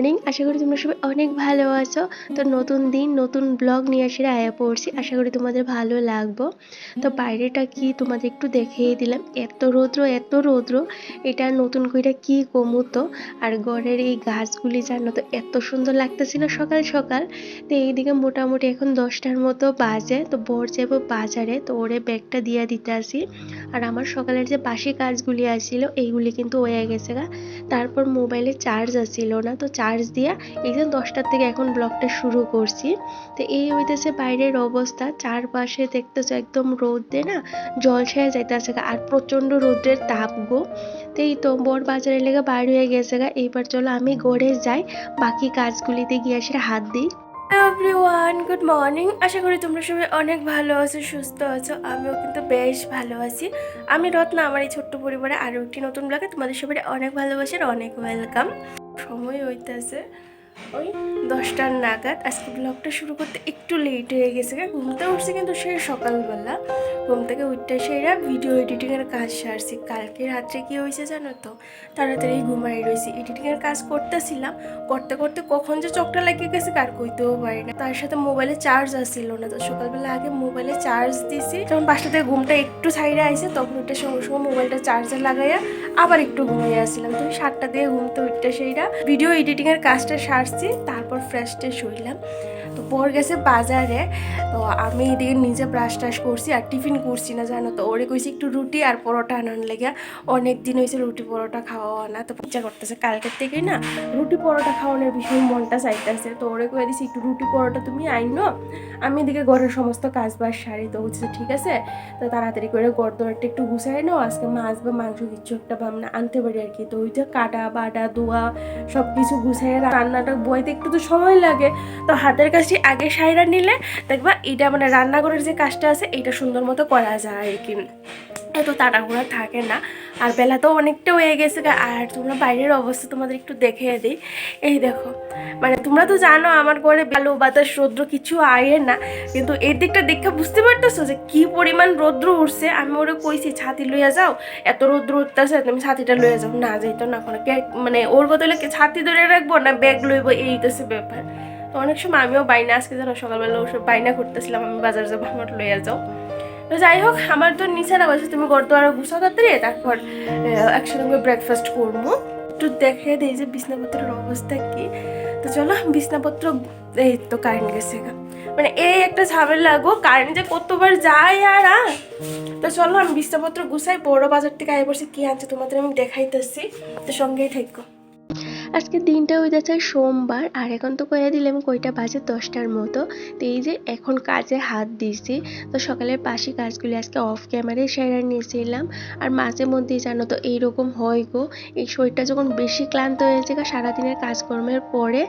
Morning. আশা করি তোমরা সবাই অনেক ভালো আছো। তো নতুন দিন নতুন ব্লগ নিয়ে এসে আয়া পড়ছি, আশা করি তোমাদের ভালো লাগবো। তো বাইরেটা কি তোমাদের একটু দেখিয়ে দিলাম, এত রৌদ্র এটা নতুন করে কি কমু। তো আর ঘরের এই গাছগুলি জানো তো এত সুন্দর লাগতেছিল সকাল সকাল। তো এইদিকে মোটামুটি এখন 10টার মতো বাজে, তো বর যাবো বাজারে, তো ওরে ব্যাগটা দিয়ে দিতে আসি। আর আমার সকালের যে বাসি কাজগুলি আসছিল এইগুলি কিন্তু হয়ে গেছে গা। তারপর মোবাইলে চার্জ আসছিল না, তো চার্জ দিয়া এই যে 10টার থেকে এখন ব্লগটা শুরু করছি। তো এই হইতেছে বাইরের অবস্থা, চারপাশে দেখতেছো একদম রোদে না জলছায়া যাইতেছে গা, আর প্রচন্ড রোদ্রের তাপ গো। তো এই তো বর বাজারের লেগে বাইর হয়ে গেছে গা। এইবার চলো আমি ঘরে যাই, বাকি কাজগুলিতে গিয়ে এসে হাত দিই। Everyone, good morning. আশা করি তোমরা সবাই অনেক ভালো আছো, সুস্থ আছো। আমিও কিন্তু বেশ ভালো আছি। আমি রত্না, আমার এই ছোট্ট পরিবারে আরও একটি নতুন ব্লগে তোমাদের সবাই অনেক ভালোবাসার অনেক ওয়েলকাম। সময় হইতেছে ওই 10টার নাগাদ। আজকে ব্লগটা শুরু করতে একটু লেট হয়ে গেছে, ঘুমতে উঠছি কিন্তু সেই সকালবেলা। ঘুম থেকে উঠতে সেরা ভিডিও এডিটিংয়ের কাজ সারছি। কালকে রাত্রে কি হয়েছে জানো তো, তাড়াতাড়ি ঘুমাই রয়েছি। এডিটিংয়ের কাজ করতেছিলাম, করতে করতে কখন যে চোখটা লেগে গেছে কার কইতেও পারি না। তার সাথে মোবাইলে চার্জ আসছিল না, তো সকালবেলা আগে মোবাইলে চার্জ দিছি। যখন 5টা থেকে ঘুমটা একটু সাইডে আইছে তখন ওইটার সঙ্গে সঙ্গে মোবাইলটা চার্জে লাগাইয়া আবার একটু ঘুমিয়ে আসছিলাম। তো 7টা দিয়ে ঘুমতে উঠতে সেইটা ভিডিও এডিটিংয়ের কাজটা সারছি, তারপর ফ্রেশ ট্রেশ হইলাম। তো বর গেছে বাজারে, তো আমি এদিকে নিজে ব্রাশ টাশ করছি আর টিফিন করছি না জানো তো। ওরে কইছি একটু রুটি আর পরোটা আনার লেগে, অনেক দিন হয়েছে রুটি পরোটা খাওয়া না, তো ইচ্ছা করতেছে কালকের থেকেই না রুটি পরোটা খাওয়ানোর ভীষণ মনটা চাইতেছে। তো ওরে কয়ে দিছি একটু রুটি পরোটা তুমি আইনো, আমি এদিকে ঘরের সমস্ত কাজ বাজ সারি। তো বলছে ঠিক আছে, তো তাড়াতাড়ি করে ঘর দোয়ারটা একটু গুছাই নাও, আজকে মাছ বা মাংস কিছু একটা ভাবনা আনতে পারি আর কি। তো ওইটা কাটা বাটা ধোয়া সব কিছু গুছাই রান্নাটা বইতে একটু তো সময় লাগে। তো হাতের কাজটি আগে সাইরা নিলে দেখবা এটা মানে রান্নাঘরের যে কাজটা আছে এটা সুন্দর মতো করা যায় আর কি, এত তাড়াহুড়া থাকে না। আর বেলা তো অনেকটা হয়ে গেছে। আর তোমরা বাইরের অবস্থা তোমাদের একটু দেখিয়ে দিই। এই দেখো, মানে তোমরা তো জানো আমার ঘরে আলো বাতাস রৌদ্র কিছু আয়ে না, কিন্তু এই দিকটা দেখে বুঝতে পারতেছো যে কি পরিমাণ রৌদ্র উঠছে। আমি ওরে কইছি ছাতি লইয়া যাও, এত রৌদ্র উঠতেছে তুমি ছাতিটা লইয়া যাও। না যাইতো না, কোনো মানে ওর বদলে ছাতি ধরে রাখবো না ব্যাগ লইবো, এইতেছে ব্যাপার। তো অনেক সময় আমিও বাইনা, আজকে যেন সকালবেলা ওসব বাইনা করতেছিলাম আমি বাজার যাবো, আমার লইয়া যাও। তো যাই হোক, আমার তো নিচে না বলছে তুমি ঘর তো আরো গুছাও তাড়াতাড়ি, তারপর একসাথে ব্রেকফাস্ট করবো। একটু দেখে দিই যে বিছনাপত্রের অবস্থা কি। তো চলো বিছনাপত্র, এই তো কারেন্ট গেছে, মানে এই একটা ঝামেলা গো, কারেন্ট যে কতবার যায় আর। তো চলো আমি বিছনাপত্র গুছাই, বড় বাজার থেকে আয় পড়ছি কি আনছে তোমাদের আমি দেখাইতেছি, তো সঙ্গেই থাকো। আজকে দিনটা হইতেছে সোমবার, আর এখন তো কইয়া দিলাম কয়টা বাজে 10টার মতো। তো এই যে এখন কাজে হাত দিছি। তো সকালের বাসি কাজগুলি আজকে অফ ক্যামেরায় সেরে নিয়েছিলাম। আর মাঝে মধ্যেই জানো তো এইরকম হয় গো, এই শরীরটা যখন বেশি ক্লান্ত হয়েছে গা সারাদিনের কাজকর্মের পরে,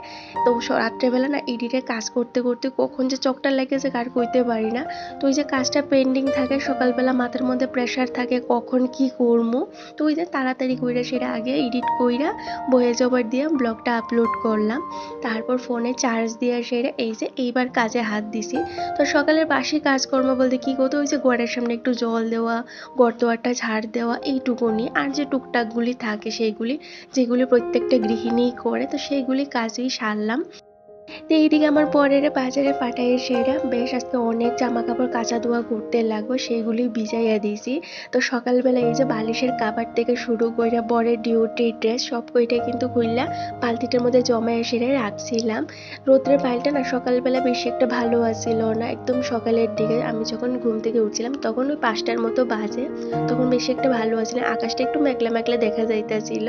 তো রাত্রেবেলা না এডিটের কাজ করতে করতে কখন যে চোখটা লেগেছে কার কইতে পারি না। তো ওই যে কাজটা পেন্ডিং থাকে, সকালবেলা মাথার মধ্যে প্রেশার থাকে কখন কি করবো। তো ওই যে তাড়াতাড়ি কইরা সেটা আগে এডিট কইরা ভয়েস ওভার দিয়ে ব্লগটা আপলোড করলাম। তারপর ফোনে চার্জ দিয়ে সেরে এই যে এইবার কাজে হাত দিছি। তো সকালের বাসি কাজকর্ম বলতে কি করতে, ওই যে ঘরের সামনে একটু জল দেওয়া, ঘর দোয়ারটা ঝাড় দেওয়া, এইটুকুনি। আর যে টুকটাকগুলি থাকে সেইগুলি, যেগুলি প্রত্যেকটা গৃহিণীই করে, তো সেইগুলি কাজেই সারলাম। তো এইদিকে আমার পরের বাজারে পাঠাইয়ে সেরা বেশ আজকে অনেক জামা কাপড় কাঁচা ধোয়া করতে লাগবো, সেইগুলি ভিজাইয়া দিয়েছি। তো সকালবেলা এই যে বালিশের কাভার থেকে শুরু করে বরের ডিউটি ড্রেস সব কইটা কিন্তু খুললা বালতিটার মধ্যে জমা সেরে রাখছিলাম। রোদ্রের পাইলটা না সকালবেলা বেশি একটা ভালো আসছিল না, একদম সকালের দিকে আমি যখন ঘুম থেকে উঠছিলাম তখন ওই 5টার মতো বাজে, তখন বেশি একটা ভালো আসছিল, আকাশটা একটু মেঘলা মেঘলা দেখা যাইতেছিল।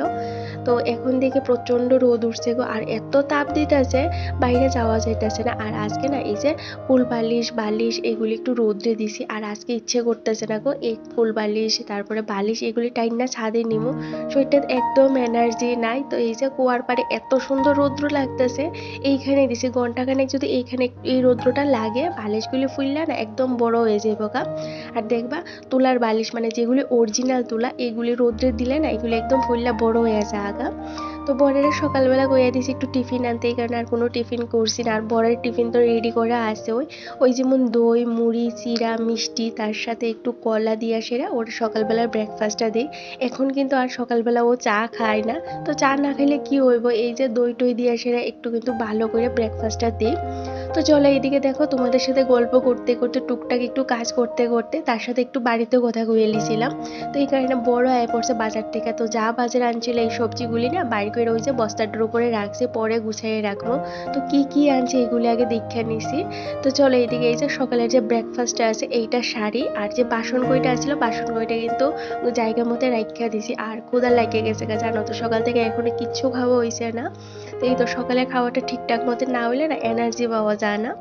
তো এখন দেখে প্রচন্ড রোদ উঠছে গো, আর এত তাপ দিতেছে বাইরে যাওয়া যাইতেছে না। আর আজকে না এই যে ফুল বালিশ এগুলি একটু রোদ্রে দিছি, আর আজকে ইচ্ছে করতেছে না গো এই ফুল বালিশ তারপরে বালিশ এগুলি টাইম না ছাদে নিমু, শরীরটা একদম এনার্জি নাই। তো এই যে কুয়ার পাড়ে এত সুন্দর রৌদ্র লাগতেছে, এইখানে দিছি ঘন্টাখানেক যদি এইখানে এই রৌদ্রটা লাগে বালিশগুলি ফুললে না একদম বড় হয়ে যাবে গা। আর দেখবা তুলার বালিশ মানে যেগুলি অরিজিনাল তুলা এগুলি রৌদ্রে দিলে না এগুলি একদম ফুললে বড় হয়ে যায় আগা। তো বরেরা সকালবেলা কইয়া দিছি একটু টিফিন আনতে, এই কারণে আর কোনো টিফিন করছি না। আর বরের টিফিন তো রেডি করে আসে ওই ওই যেমন দই মুড়ি চিড়া মিষ্টি তার সাথে একটু কলা দিয়া সেরা ওর সকালবেলার ব্রেকফাস্টটা দিই। এখন কিন্তু আর সকালবেলা ও চা খায় না, তো চা না খাইলে কি হইব, এই যে দই টই দিয়া সেরা একটু কিন্তু ভালো করে ব্রেকফাস্টটা দিই। তো চলো এদিকে দেখো তোমাদের সাথে গল্প করতে করতে টুকটাক একটু কাজ করতে করতে তার সাথে একটু বাড়িতেও কথা কইয়ে লিছিলাম। তো এই কারণে বড় আয় পড়ছে বাজার থেকে, তো যা বাজার আনছিল এই সবজিগুলি না বাড়ি করে ওই যে বস্তাটার উপরে রাখছে, পরে গুছাইয়ে রাখবো। তো কি কি আনছে এগুলি আগে দেখে নিছি। তো চলো এইদিকে এই যে সকালের যে ব্রেকফাস্টটা আছে এইটা শাড়ি, আর যে বাসন কইটা আছিল বাসন কইটা কিন্তু জায়গা মতো রাখিয়া দিছি। আর ক্ষুধা লাগিয়ে গেছে জানো তো, সকাল থেকে এখনো কিচ্ছু খাওয়া হয়েছে না। তো এই তো সকালে খাওয়াটা ঠিকঠাক মতো না হলে না এনার্জি পাওয়া যায় না।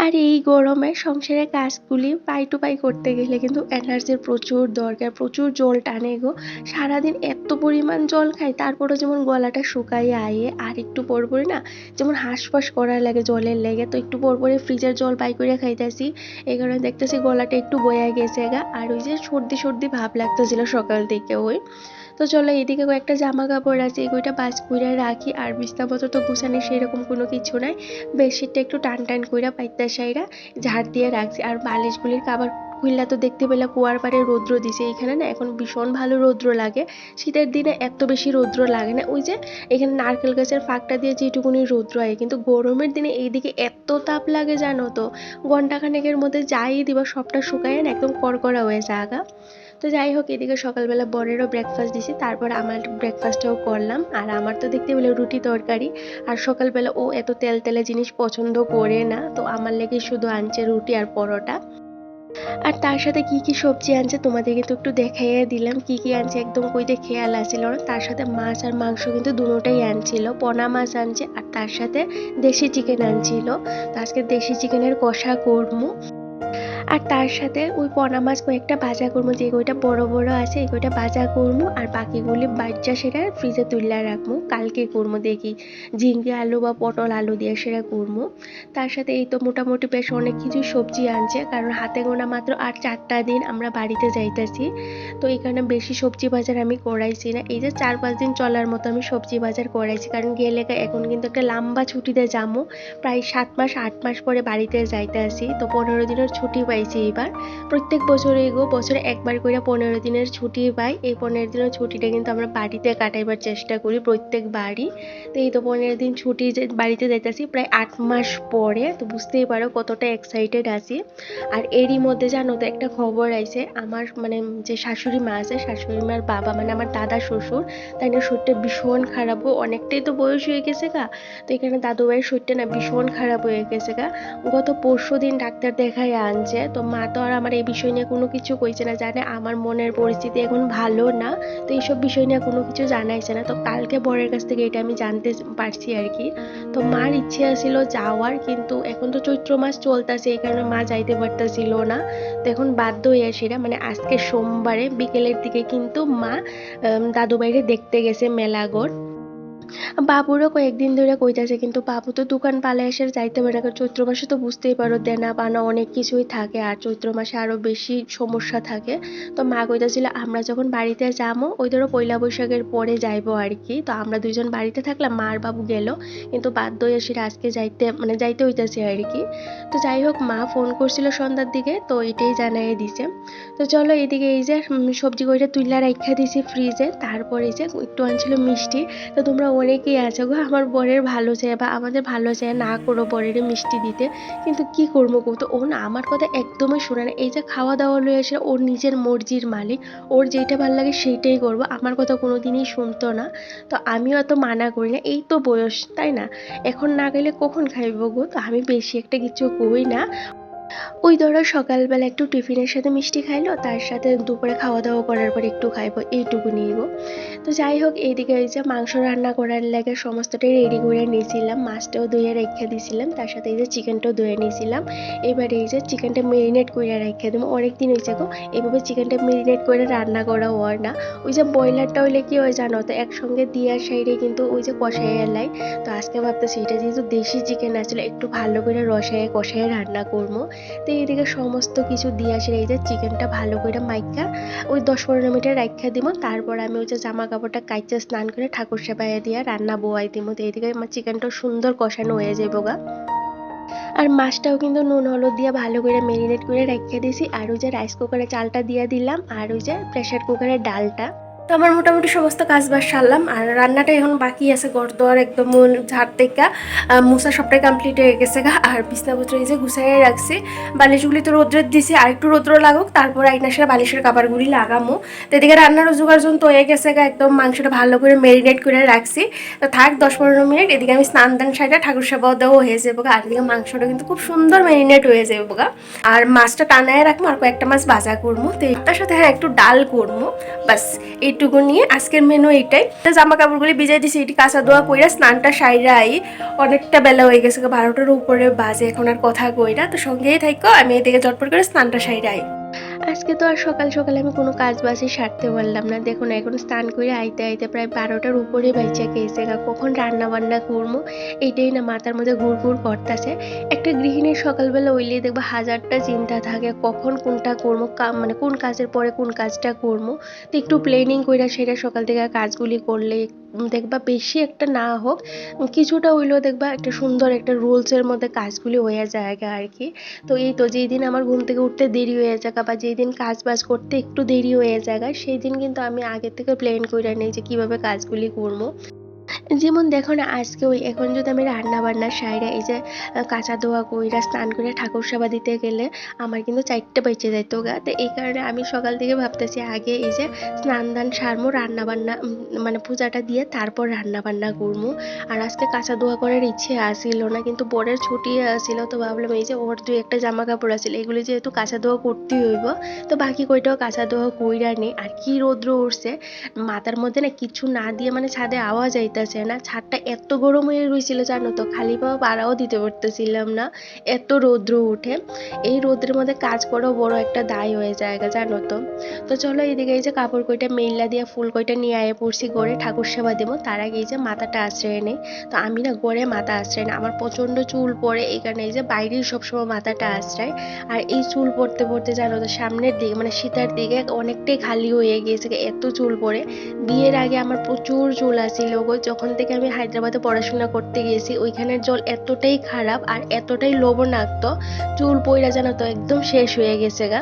আর এই গরমে সংসারের কাজগুলি পাই টু পাই করতে গেলে কিন্তু এনার্জির প্রচুর দরকার, প্রচুর জল টানে গো। সারাদিন এত পরিমাণ জল খাই তারপরও যেমন গলাটা শুকাইয়ে আইয়ে আর একটু পরপরই না যেমন হাঁসফাঁস করার লাগে জলের লেগে, তো একটু পরপরে ফ্রিজের জল পাই করে খাইতেছি। এই কারণে দেখতেছি গলাটা একটু বয়া গেছে গা, আর ওই যে সর্দি সর্দি ভাব লাগতেছিল সকাল থেকে ওই। তো চলো এদিকে কয়েকটা জামা কাপড় আছে এগুলোটা বাস করে রাখি, আর বিছনাপত্র তো গুছানি সেরকম কোনো কিছু নাই। বেডশিটটা একটু টান টান কইরা পাইতা সাইরা ঝাড় দিয়ে রাখছি। আর বালিশগুলির কাবার খুললা তো দেখতে পেলে কুয়ার পাড়ে রৌদ্র দিছে, এখানে না এখন ভীষণ ভালো রৌদ্র লাগে। শীতের দিনে এত বেশি রৌদ্র লাগে না, ওই যে এখানে নারকেল গাছের ফাঁকটা দিয়ে যেটুকুনি রৌদ্র হয়, কিন্তু গরমের দিনে এইদিকে এত তাপ লাগে জানো তো, ঘন্টাখানেকের মধ্যে যাই দিবা সবটা শুকায় না একদম কড়কড়া হয়ে জাগা। তো যাই হোক এদিকে সকালবেলা বরেরও ব্রেকফাস্ট দিছি, তারপর আমার ব্রেকফাস্টটাও করলাম। আর আমার তো দেখতে পেলে রুটি তরকারি, আর সকালবেলা ও এত তেল তেলে জিনিস পছন্দ করে না, তো আমার লেগে শুধু আনছে রুটি আর পরোটা। আর তার সাথে কি কি সবজি আনছে তোমাদের কিন্তু একটু দেখাইয়া দিলাম, কি কি আনছে একদম কইতে খেয়াল আসছিল না। তার সাথে মাছ আর মাংস কিন্তু দুটোটাই আনছিল, পোনা মাছ আনছে আর তার সাথে দেশি চিকেন আনছিল। তো আজকে দেশি চিকেনের কষা করবো। আর তার সাথে ওই পোনা মাছ কয়েকটা ভাজা করবো, যে কইটা বড় বড় আছে এই কইটা ভাজা করবো, আর বাকিগুলি বাচ্চা সেটা ফ্রিজে তুলে রাখবো, কালকে করবো দেখি ঝিঙ্গে আলু বা পটল আলু দিয়ে সেটা করবো। তার সাথে এই তো মোটামুটি বেশ অনেক কিছু সবজি আনছে, কারণ হাতে গোনা মাত্র আর 4টা দিন আমরা বাড়িতে যাইতেছি। তো এই কারণে বেশি সবজি বাজার আমি করাইছি না, এই যে 4-5 দিন চলার মতো আমি সবজি বাজার করাইছি, কারণ গেলে এখন কিন্তু একটা লম্বা ছুটিতে যাবো, প্রায় 7 মাস 8 মাস পরে বাড়িতে যাইতে আসি। তো 15 দিনের ছুটি পাইছি এবার। প্রত্যেক বছরে গো বছরে একবার করে 15 দিনের ছুটি পাই, এই 15 দিনের ছুটিটা কিন্তু আমরা বাড়িতে কাটাইবার চেষ্টা করি প্রত্যেকবারই। তো এই তো 15 দিন ছুটি বাড়িতে যাইতেছি প্রায় 8 মাস পরে, তো বুঝতেই পারো কতটা এক্সাইটেড আছি। আর এরই মধ্যে জানো তো একটা খবর আইছে, আমার মানে যে শাশুড়ি মা আছে শাশুড়ি মার বাবা মানে আমার দাদা শ্বশুর, তাই না শরীরটা ভীষণ খারাপ, অনেকটাই তো বয়স হয়ে গেছে গা। তো এখানে দাদু ভাইয়ের শরীরটা না ভীষণ খারাপ হয়ে গেছে গা, গত পরশুদিন ডাক্তার দেখাই আনছে। তো মা তো আর আমার এই বিষয় নিয়ে কোনো কিছু কইছে না, জানে আমার মনের পরিস্থিতি এখন ভালো না, তো এইসব বিষয় নিয়ে কোনো কিছু জানাইছে না। তো কালকে বরের কাছ থেকে এটা আমি জানতে পারছি আর কি। তো মার ইচ্ছে আছিল যাওয়ার, কিন্তু এখন তো চৈত্র মাস চলতেছে এই কারণে মা যাইতে পারতেছিল না। তো এখন বাধ্য হয়ে সেটা মানে আজকে সোমবারে বিকেলের দিকে কিন্তু মা দাদু বাইরে দেখতে গেছে মেলাগড়। বাবুরও কয়েকদিন ধরে কইতাছে, কিন্তু বাবু তো দোকান পালে এসে যাইতে পারে না, চৈত্র মাসে তো বুঝতেই পারো দেনা পানা অনেক কিছুই থাকে, আর চৈত্র মাসে আরো বেশি সমস্যা থাকে। তো মা কইতাছিল আমরা যখন বাড়িতে যাবো ওই ধরো পয়লা বৈশাখের পরে যাইবো আর কি। তো আমরা দুইজন বাড়িতে থাকলাম, মা আর বাবু গেল, কিন্তু বাধ্য হয়ে সেটা আজকে যাইতে মানে যাইতে হইতাছে আর কি। তো যাই হোক মা ফোন করছিল সন্ধ্যার দিকে, তো এটাই জানাই দিছে। তো চলো এদিকে এই যে সবজি কইটা তুইলা রাখা দিছি ফ্রিজে, তারপর এই যে একটু আনছিল মিষ্টি। তো তোমরা অনেকেই আছো গো আমার বরের ভালো চায় বা আমাদের ভালো চায় না করো বরের মিষ্টি দিতে, কিন্তু কি করবো গো, তো ও না আমার কথা একদমই শোনে না। এই যে খাওয়া দাওয়া লয়ে এসে ওর নিজের মর্জির মালিক, ওর যেটা ভালো লাগে সেইটাই করবো, আমার কথা কোনোদিনই শুনতো না। তো আমিও এত মানা করি না, এই তো বয়স তাই না, এখন না গেলে কখন খাইবো গো, তো আমি বেশি একটা কিছু কই না। ওই ধরো সকালবেলা একটু টিফিনের সাথে মিষ্টি খাইলো, তার সাথে দুপুরে খাওয়া দাওয়া করার পর একটু খাইবো, এইটুকু নিব। তো যাই হোক এইদিকে ওই যে মাংস রান্না করার লাগে সমস্তটাই রেডি করে নিয়েছিলাম, মাছটাও ধুয়ে রেখে দিয়েছিলাম, তার সাথে এই যে চিকেনটাও ধুয়ে নিয়েছিলাম। এবার এই যে চিকেনটা মেরিনেট করে রেখে দেবো, অনেকদিন হয়েছে গো এইভাবে চিকেনটা মেরিনেট করে রান্না করা হয় না। ওই যে ব্রয়লারটা হইলে কি হয় জানো তো, একসঙ্গে দিয়ার সাইডে কিন্তু ওই যে কষাই এলাই। তো আজকে ভাবতেছি এটা যেহেতু দেশি চিকেন আসলে একটু ভালো করে রসায়ে কষায়ে রান্না করবো, তো এইদিকে সমস্ত কিছু দিয়ে আসে এই যে চিকেনটা ভালো করে মাইকা ওই 10-15 মিনিট রাখা দিব। তারপর আমি ওই যে জামা কাপড়টা কাইচে স্নান করে ঠাকুর সেবাইয়া দিয়ে রান্না বোয়াই দিব। তো এইদিকে আমার চিকেনটা সুন্দর কষানো হয়ে যাবো গা। আর মাছটাও কিন্তু নুন হলুদ দিয়ে ভালো করে ম্যারিনেট করে রেখে দিয়েছি। আর ওই যে রাইস কুকারে চালটা দিয়ে দিলাম আর ওই যে প্রেসার কুকারে ডালটা। তো আমার মোটামুটি সমস্ত কাজ বাজ সারলাম। আর রান্নাটা এখন বাকি আছে, ঘর দোয়ার একদম ঝাড় থেকে মুসা সবটাই কমপ্লিট হয়ে গেছে গা। আর বিছনাপত্র এই যে গুছাইয়ে রাখছি, বালিশগুলি তো রোদ্রে দিছি, আর একটু রোদ্র লাগুক তারপর আইনাসের বালিশের কাপড়গুলি লাগামো। তো এদিকে রান্নার জোগাড় যখন তো হয়ে গেছে গা, একদম মাংসটা ভালো করে ম্যারিনেট করে রাখছি। তো থাক 10-15 মিনিট, এদিকে আমি স্নান দান সাইডে ঠাকুর সেবাও দেওয়া হয়ে যাবো গা। আর এদিকে মাংসটা কিন্তু খুব সুন্দর ম্যারিনেট হয়ে যাবো গা। আর মাছটা টানায় রাখবো, আর কয়েকটা মাছ ভাজা করবো। তো তার সাথে হ্যাঁ একটু ডাল করবো, বাস এইটুকু নিয়ে আজকের মেনু এইটাই। জামা কাপড়গুলি ভিজাই দিছি, এটি কাঁচা ধোয়া কইরা স্নানটা সাইরাই অনেকটা বেলা হয়ে গেছে, 12টার উপরে বাজে এখন আর কথা কইরা। তো সঙ্গেই থাকো, আমি এদিকে চটপট করে স্নানটা সাইরাই। আজকে তো আর সকাল সকাল আমি কোনো কাজ বাজে সারতে পারলাম না। দেখুন এখন স্নান করে আইতে আইতে প্রায় 12টার উপরে বাইচা গেছে গা। কখন রান্না বান্না করবো এইটাই না মাথার মধ্যে ঘুর ঘুর করতেছে। একটা গৃহিণীর সকালবেলা উইলে দেখবো হাজারটা চিন্তা থাকে, কখন কোনটা করবো, মানে কোন কাজের পরে কোন কাজটা করবো। তো একটু প্ল্যানিং কইরা সেটা সকাল থেকে কাজগুলি করলে দেখবা বেশি একটা না হোক কিছুটা হইলেও দেখবা একটা সুন্দর একটা রুলসের মধ্যে কাজগুলি হয়ে যায় আর কি। তো এই তো যেই দিন আমার ঘুম থেকে উঠতে দেরি হয়ে যায় বা যেই দিন কাজ বাজ করতে একটু দেরি হয়ে যায় সেই দিন কিন্তু আমি আগে থেকে প্ল্যান করে নিই যে কিভাবে কাজগুলি করবো। যেমন দেখো না আজকে ওই এখন যদি আমি রান্না বান্নার সাইডে এই যে কাঁচা ধোয়া কইরা স্নান করে ঠাকুর সেবা দিতে গেলে আমার কিন্তু 4টা বেজে যেত গা। তো এই কারণে আমি সকাল থেকে ভাবতেছি আগে এই যে স্নান দান সারমো, রান্না বান্না মানে পূজাটা দিয়ে তারপর রান্না বান্না করবো। আর আজকে কাঁচা ধোয়া করার ইচ্ছে আসিল না, কিন্তু বরের ছুটি আসিল। তো ভাবলাম এই যে ওর 2-1টা জামা কাপড় আছিল এগুলি যেহেতু কাঁচা ধোয়া করতেই হইব, তো বাকি কয়টাও কাঁচা ধোয়া কইরা নেই। আর কি রৌদ্র উঠছে, মাথার মধ্যে না কিছু না দিয়ে মানে ছাদে আওয়াজ আইতাছে না। ছাদটা এত গরম হয়ে রয়েছিল জানো তো, খালি পাওয়া পাড়াও দিতে পারতেছিলাম না, এত রৌদ্র উঠে। এই রৌদ্রের মধ্যে কাজ করাও বড় একটা দায় হয়ে যায় জানো তো। তো চলো এইদিকে এই যে কাপড় কয়টা মেইলা দিয়া ফুল কয়টা নিয়ে আয়ে পড়ছি গড়ে ঠাকুর সেবা দেবো। তার আগে এই যে মাথাটা আশ্রয় নেই। তো আমি না গড়ে মাথা আশ্রয় না, আমার প্রচন্ড চুল পড়ে, এই কারণে এই যে বাইরেই সবসময় মাথাটা আশ্রয়। আর এই চুল পড়তে পড়তে জানো তো সামনের দিকে মানে শীতের দিকে অনেকটাই খালি হয়ে গিয়েছে, এত চুল পড়ে। বিয়ের আগে আমার প্রচুর চুল আসছিল গো, যখন থেকে আমি হায়দ্রাবাদে পড়াশোনা করতে গেছি ওইখানের জল এতটাই খারাপ আর এতটাই লবণাক্ত, চুল পইরা জানো তো একদম শেষ হয়ে গেছে গা।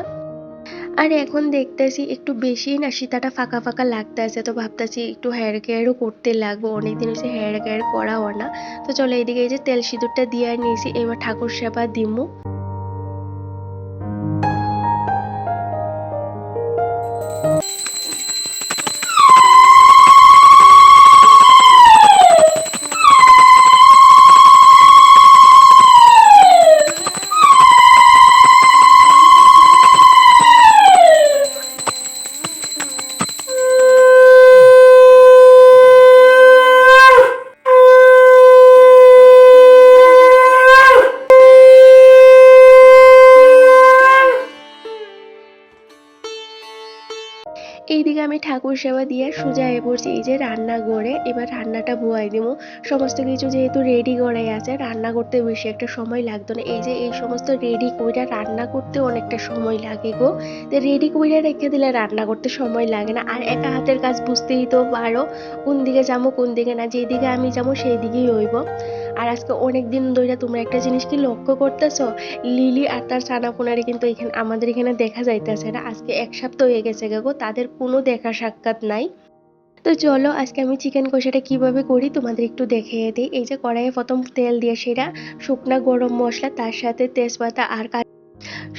আর এখন দেখতেছি একটু বেশি না শীতাটা ফাঁকা ফাঁকা লাগতেছে, তো ভাবতেছি একটু হেয়ার কেয়ারও করতে লাগবো, অনেকদিন হচ্ছে হেয়ার কেয়ার করাও না। তো চলো এইদিকে এই যে তেল সিঁদুরটা দিয়ে নিয়েছি, এবার ঠাকুর সেবা দিমু। এইদিকে আমি ঠাকুর সেবা দিয়ে সোজা হয়ে পড়ছি এই যে রান্নাঘরে। এবার রান্নাটা বয়াই দিব। সমস্ত কিছু যেহেতু রেডি করাই আছে, রান্না করতে বেশি একটা সময় লাগতো না। এই যে এই সমস্ত রেডি কইরা রান্না করতে অনেকটা সময় লাগে গো। তো রেডি কইরা রেখে দিলে রান্না করতে সময় লাগে না। আর একা হাতের কাজ বুঝতেই তো পারো কোন দিকে যাবো কোন দিকে না, যেদিকে আমি যাবো সেই দিকেই হইব। আর আজকে অনেক দিন ধরে তোমরা একটা জিনিস কি লক্ষ্য করতেছো, লিলি আর তার ছানাপোনারে কিন্তু এখানে আমাদের এখানে দেখা যাইতেছে না। আজকে 1 সপ্তাহ হয়ে গেছে গো, তাদের কোনো দেখা সাক্ষাৎ নাই। তো চলো আজকে আমি চিকেন কষাটা কিভাবে করি তোমাদের একটু দেখিয়ে দিই। এই যে কড়াইয়ে প্রথম তেল দিয়ে সেটা শুকনা গরম মশলা, তার সাথে তেজপাতা আর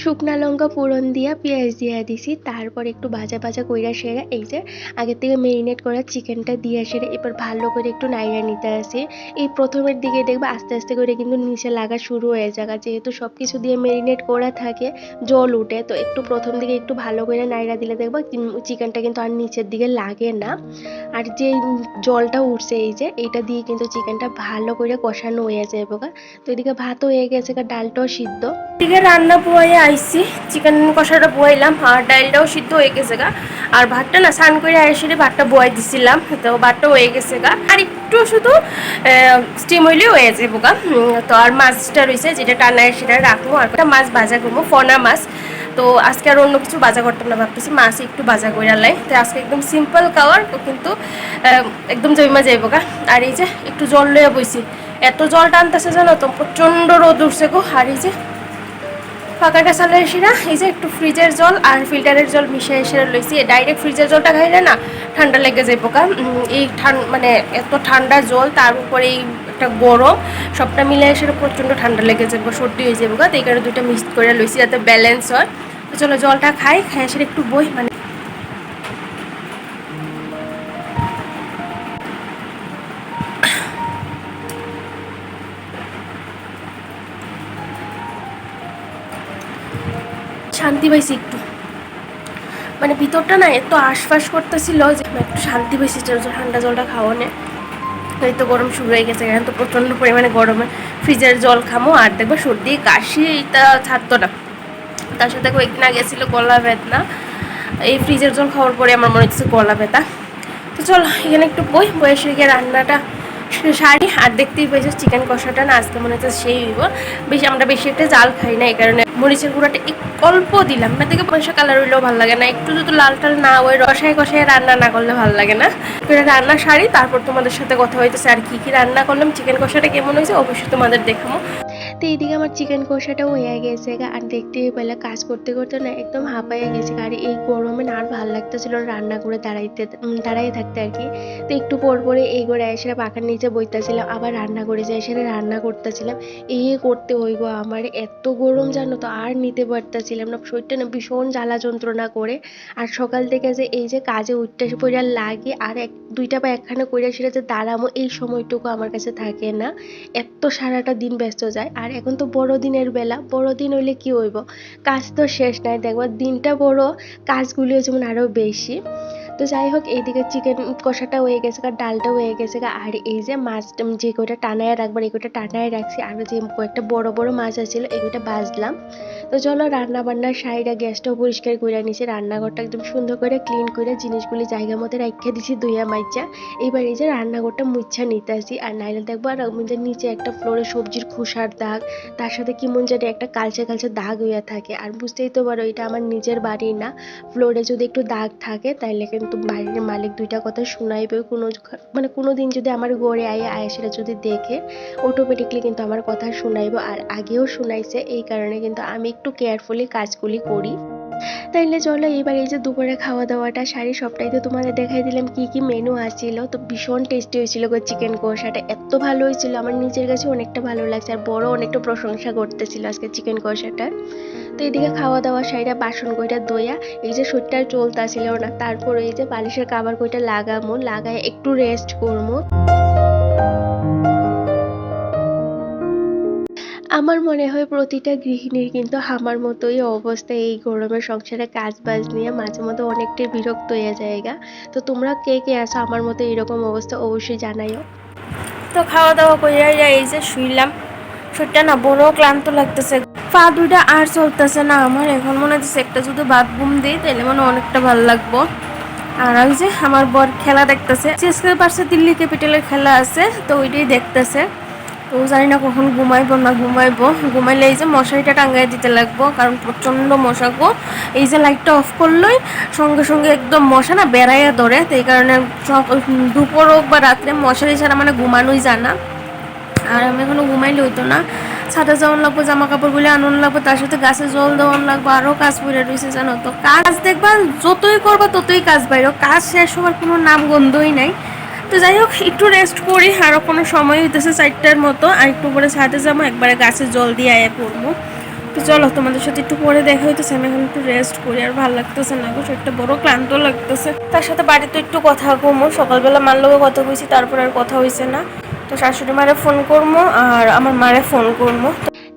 শুকনা লঙ্কা ফোড়ন দিয়া পেঁয়াজ দিয়া দিছি। তারপর একটু ভাজা ভাজা কইরা সেরা এই যে আগে থেকে মেরিনেট করা চিকেনটা দিয়ে সেরা এবার ভালো করে একটু নাইড়া নিতে আসি। এই প্রথমের দিকে দেখবা আস্তে আস্তে করে কিন্তু নিচে লাগা শুরু হয়ে যায়, যেহেতু সব কিছু দিয়ে মেরিনেট করা থাকে জল উঠে। তো একটু প্রথম দিকে একটু ভালো করে নাইড়া দিলে দেখবা চিকেনটা কিন্তু আর নিচের দিকে লাগে না। আর যে জলটা উঠছে এই যে এইটা দিয়ে কিন্তু চিকেনটা ভালো করে কষানো হয়ে যাবে। তো এদিকে ভাত হয়ে গেছে, ডালটাও সিদ্ধ। এদিকে রান্না বয়ে আইছি, চিকেন কষাটা বয়াইলাম আর ডালটাও সিদ্ধ হয়ে গেছে গা। আর ভাতটা না স্নান করে এসে ভাতটা বয়াই দিছিলাম, তো ভাতটা হয়ে গেছে গা। আর একটু শুধু স্টিম হইলেও হয়ে যাবো গা। তো আর মাছটা রয়েছে যেটা টানায় সেটা রাখবো, আর একটা মাছ ভাজা করবো, ফনা মাছ। তো আজকে আর অন্য কিছু ভাজা করতাম না, ভাবতেছি মাছ একটু ভাজা করে লাই। তো আজকে একদম সিম্পল খাওয়ার, কিন্তু একদম জমা যাইবো গা। আর এই যে একটু জল লইয়া বইছি, এত জল টানতেছে জানো তো, প্রচণ্ড রোদ উঠছে গো। আর এই যে ফাঁকাটা চালে এসে এই যে একটু ফ্রিজের জল আর ফিল্টারের জল মিশিয়ে এসে লইছি। ডাইরেক্ট ফ্রিজের জলটা খাইলে না ঠান্ডা লেগে যায় পোকা। এই মানে এত ঠান্ডা জল, তার উপরে এই একটা গরম, সবটা মিলে এসে প্রচণ্ড ঠান্ডা লেগে যাবো, সর্দি হয়ে যাবো গা। তো এই কারণে দুইটা মিক্স করে লইছি যাতে ব্যালেন্স হয়। তো চলো জলটা খাই, খাই এসে একটু বই, মানে শান্তি পাইছি একটু, মানে ভিতরটা না এত আশপাশ করতেছিল যে একটু শান্তি পেয়েছি ঠান্ডা জলটা খাওয়ানে। এই তো গরম শুরু হয়ে গেছে, এখন তো প্রচণ্ড পরিমাণে গরমে ফ্রিজের জল খামো আর দেখবো সর্দি কাশি এটা ছাড়তো না। তার সাথে কয়েকদিন আগে ছিল গলা ব্যথা, এই ফ্রিজের জল খাওয়ার পরে আমার মনে হচ্ছে গলা ব্যথা। তো চলো এখানে একটু বয়সে গিয়ে রান্নাটা শাড়ি। আর দেখতেই পেয়েছো চিকেন কষাটা না আজকে মনে হচ্ছে সেই হইব। আমরা বেশি একটা জাল খাই না, এই কারণে মরিচের গুঁড়াটা অল্প দিলাম, না থেকে পয়সা কালার হইলেও ভালো লাগে না, একটু যদি লাল টাল না ওই রসায় কষায় রান্না না করলে ভালো লাগে না। রান্না শাড়ি, তারপর তোমাদের সাথে কথা হইতেছে আর কি রান্না করলাম, চিকেন কষাটা কেমন হয়েছে অবশ্যই তোমাদের দেখাবো। তো এইদিকে আমার চিকেন কষাটাও হয়ে গেছে আর দেখতেই পেলে কাজ করতে করতে না একদম হাঁপাইয়া গেছে। আর এই গরমে না আর ভালো লাগতেছিল রান্না করে দাঁড়াই থাকতে আর কি। তো একটু পর পরে এই করে এসে পাখার নিচে বইতেছিলাম, আবার রান্না করে এসে রান্না করতেছিলাম। এই করতে হইব আমার এত গরম জানো তো, আর নিতে পারতেছিলাম না, শরীরটা না ভীষণ জ্বালা যন্ত্রণা করে। আর সকাল থেকে যে এই যে কাজে উঠতে পড়া লাগে আর দুইটা বা একখানে কইরা সেটা যে দাঁড়ামো এই সময়টুকু আমার কাছে থাকে না, এত সারাটা দিন ব্যস্ত যায়। আর এখন তো বড়দিনের বেলা, বড়দিন হইলে কি হইব, কাজ তো শেষ নাই, দেখবার দিনটা বড়, কাজগুলিও যেমন আরো বেশি। তো যাই হোক এইদিকে চিকেন কষাটা হয়ে গেছে, ডালটা হয়ে গেছে, আর এই যে মাছ যে কয়টা টানায় রাখবার এই কয়টা টানায় রাখছি, আর যে কয়েকটা বড় বড় মাছ আছিল এগুলো বাজলাম। তো চলো রান্না বান্নার সাইডে গ্যাসটাও পরিষ্কার করে নিছি, রান্নাঘরটা একদম সুন্দর করে ক্লিন করে জিনিসগুলি জায়গা মতো রাখা দিছি ধুইয়া মাইচা। এবার এই যে রান্নাঘরটা মুচ্ছা নিতে আসি, আর নাইলে দেখবো আর নিচে একটা ফ্লোরে সবজির খোসার দাগ, তার সাথে কেমন জানি একটা কালচে কালচে দাগ হইয়া থাকে। আর বুঝতেই তো পারো এটা আমার নিজের বাড়ি না, ফ্লোরে যদি একটু দাগ থাকে তাইলে কিন্তু বাড়ির মালিক দুইটা কথা শুনাইবে। কোনো দিন যদি আমার ঘরে সেটা যদি দেখে অটোমেটিকলি কিন্তু আমার কথা শুনাইব, আর আগেও শুনাইছে, এই কারণে কিন্তু আমি একটু কেয়ারফুলি কাজগুলি করি। তাইলে চলো এবার এই যে দুপুরে খাওয়া দাওয়াটা সারি সবটাই তো তোমাদের দেখাই দিলাম কি কি মেনু আসছিল। তো ভীষণ টেস্টি হয়েছিল গো চিকেন কষাটা, এত ভালো হয়েছিল আমার নিজের কাছে অনেকটা ভালো লাগছে, আর বড় অনেকটা প্রশংসা করতেছিল আজকে চিকেন কষাটার। তো এদিকে খাওয়া দাওয়া সাইডা বাসন কইটা দইয়া এই যে শরীরটা চলতেছিল না, তারপর এই যে বালিশের কাভার কইটা লাগায় একটু রেস্ট করবো। আমার মনে হয় প্রতিটা গৃহিণীর কিন্তু আমার মতোই অবস্থা, এই গরমের সংসারে কাজ বাজ নিয়ে মাঝে মধ্যে অনেকটাই বিরক্ত হয়ে জায়গা। তো তোমরা কে কে আছো আমার মতো এরকম অবস্থা অবশ্যই জানাইও। তো খাওয়া দাওয়া করে এই যে শুইলাম, শরীরটা না বড় ক্লান্ত লাগতেছে, পা দুইটা আর চলতেছে না আমার। এখন মনে হচ্ছে একটা যদি ভাত ঘুম দিই তাহলে মনে অনেকটা ভালো লাগবো। আর ওই যে আমার বর খেলা দেখতেছে, চেষ্টা পারছে দিল্লি ক্যাপিটালের খেলা আছে, তো ওইটাই দেখতেছে। তো জানি না কখন ঘুমাইলে এই যে মশারিটা টাঙ্গাই দিতে লাগবো, কারণ প্রচণ্ড মশা গো। এই যে লাইটটা অফ করলেই সঙ্গে সঙ্গে একদম মশা না বেড়াইয়া ধরে, তো এই কারণে দুপুর হোক বা রাত্রে মশারি ছাড়া মানে ঘুমানোই যায় না। আর আমি এখনো ঘুমাইলে হইতো না, ছাদে যাওয়ান লাগবো, জামা কাপড়গুলি আনন লাগবো, তার সাথে গাছে জল দেওয়ান লাগবো, আরও কাজ পড়ে রয়েছে জানো তো। কাজ দেখবা যতই করবা ততই কাজ বাইরে, কাজ শেষ হওয়ার কোনো নাম গন্ধই নাই। তো যাই হোক একটু রেস্ট করি, আরও কোনো সময় হইতেছে 4টার মতো, আর একটু পরে ছাদে যাবো, একবারে গাছে জল দিয়ে আয়া পড়বো। তো চলো তোমাদের সাথে একটু পরে দেখা হইতেছে, আমি এখন একটু রেস্ট করি, আর ভালো লাগতেছে না গো, একটা বড় ক্লান্ত লাগতেছে। তার সাথে বাড়িতে একটু কথা কমো, সকালবেলা মার লোকে কথা কইছি, তারপর আর কথা হয়েছে না। তো শাশুড়ি মারে ফোন করবো আর আমার মারে ফোন করবো।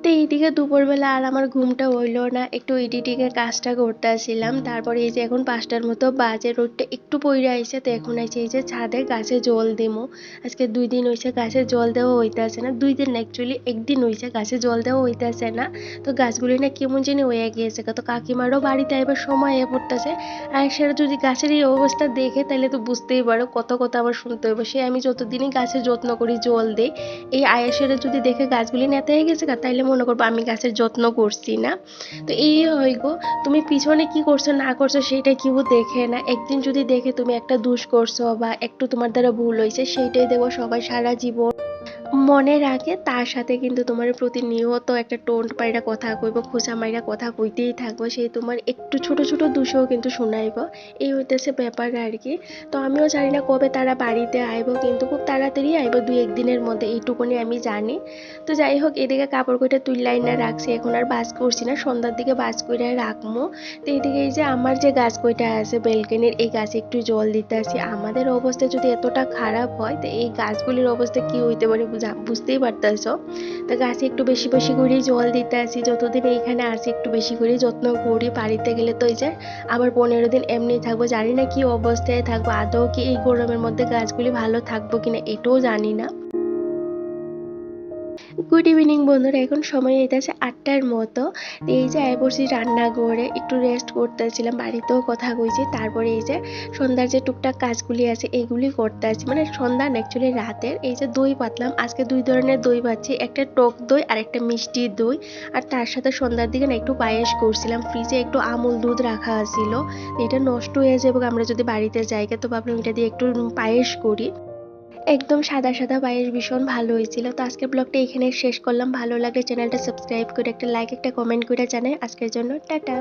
তো এই এইদিকে দুপুরবেলা আর আমার ঘুমটা হইলো না, একটু এডিটিংয়ের কাজটা করতেছিলাম। তারপরে এই যে এখন 5টার মতো বাজে, রোদটা একটু পইরা আইছে, তো এখন আইছে এই যে ছাদে গাছে জল দিমু। আজকে 2 দিন হইছে গাছে জল দেওয়া হইতাছে না, 2 দিন না অ্যাকচুয়ালি 1 দিন হইছে গাছে জল দেওয়া হইতাছে না। তো গাছগুলি না কেমন জানি হয়ে গিয়েছে, তো কাকিমারও বাড়িতে আইবার সময় হয়ে পড়তেছে। আর সেটা যদি গাছের এই অবস্থা দেখে তাহলে তো বুঝতেই পারো কত কথা আবার শুনতে হবে। সে আমি যতদিনই গাছের যত্ন করি, জল দেই, এই আয়েশেরা যদি দেখে গাছগুলি নেতে হয়ে গেছে তাইলে মনে করবো আমি গাছের যত্ন করছি না। তো এই হয় গো, তুমি পিছনে কি করছো না করছো সেটা কেউ দেখে না। একদিন যদি দেখে তুমি একটা দোষ করছো বা একটু তোমার দ্বারা ভুল হয়েছে, সেইটাই দেবো সবাই সারা জীবন মনে রাখে। তার সাথে কিন্তু তোমার প্রতিনিয়ত একটা টোন্ট পাইরা কথা কইব, খোঁচা মাইরা কথা কইতেই থাকবো, সেই তোমার একটু ছোট ছোট দোষও কিন্তু শোনাইব। এই হইতেছে ব্যাপার আর কি। তো আমিও জানি না কবে তারা বাড়িতে আইব, কিন্তু খুব তাড়াতাড়ি আইব, 2-1 দিনের মধ্যে, এইটুকুনি আমি জানি। তো যাই হোক, এদিকে কাপড় কইটা তুললাই না রাখছি, এখন আর বাজ করছি না, সন্ধ্যার দিকে বাজ কইরা রাখবো। তো এইদিকে এই যে আমার যে গাছ কইটা আছে বেলকনির, এই গাছে একটু জল দিতে আসি। আমাদের অবস্থা যদি এতটা খারাপ হয়, তো এই গাছগুলির অবস্থা কি হইতে পারে বুঝতেই পারতেছো। তো গাছে একটু বেশি বেশি করে জল দিতে আসি, যতদিন এইখানে আসি একটু বেশি করে যত্ন করি। বাড়িতে গেলে তো এই যে আবার 15 দিন এমনি থাকবো, জানি না কি অবস্থায় থাকবো, আদৌ কি এই গরমের মধ্যে গাছগুলি ভালো থাকবো কিনা এটাও জানি না। গুড ইভিনিং বন্ধুরা, এখন সময় হইতেছে 8টার মতো। তো এই যে পড়ছি রান্না করে একটু রেস্ট করতেছিলাম, বাড়িতেও কথা কইছি। তারপরে এই যে সন্ধ্যার যে টুকটাক কাজগুলি আছে এইগুলি করতে আছি, মানে সন্ধ্যা না অ্যাকচুয়ালি রাতের। এই যে দই পাতলাম, আজকে 2 ধরনের দই পাচ্ছি, একটা টক দই আর একটা মিষ্টি দই। আর তার সাথে সন্ধ্যার দিকে না একটু পায়েস করছিলাম, ফ্রিজে একটু আমুল দুধ রাখা ছিল, এটা নষ্ট হয়ে যাবে আমরা যদি বাড়িতে যাই, তো ভাবলাম এটা দিয়ে একটু পায়েস করি। একদম সাদা সাদা পায়েস ভীষণ ভালো হয়েছিল। তো আজকের ব্লগটা এখানে শেষ করলাম, ভালো লাগলে চ্যানেলটা সাবস্ক্রাইব করে একটা লাইক একটা কমেন্ট করে জানাই। আজকের জন্য টাটা।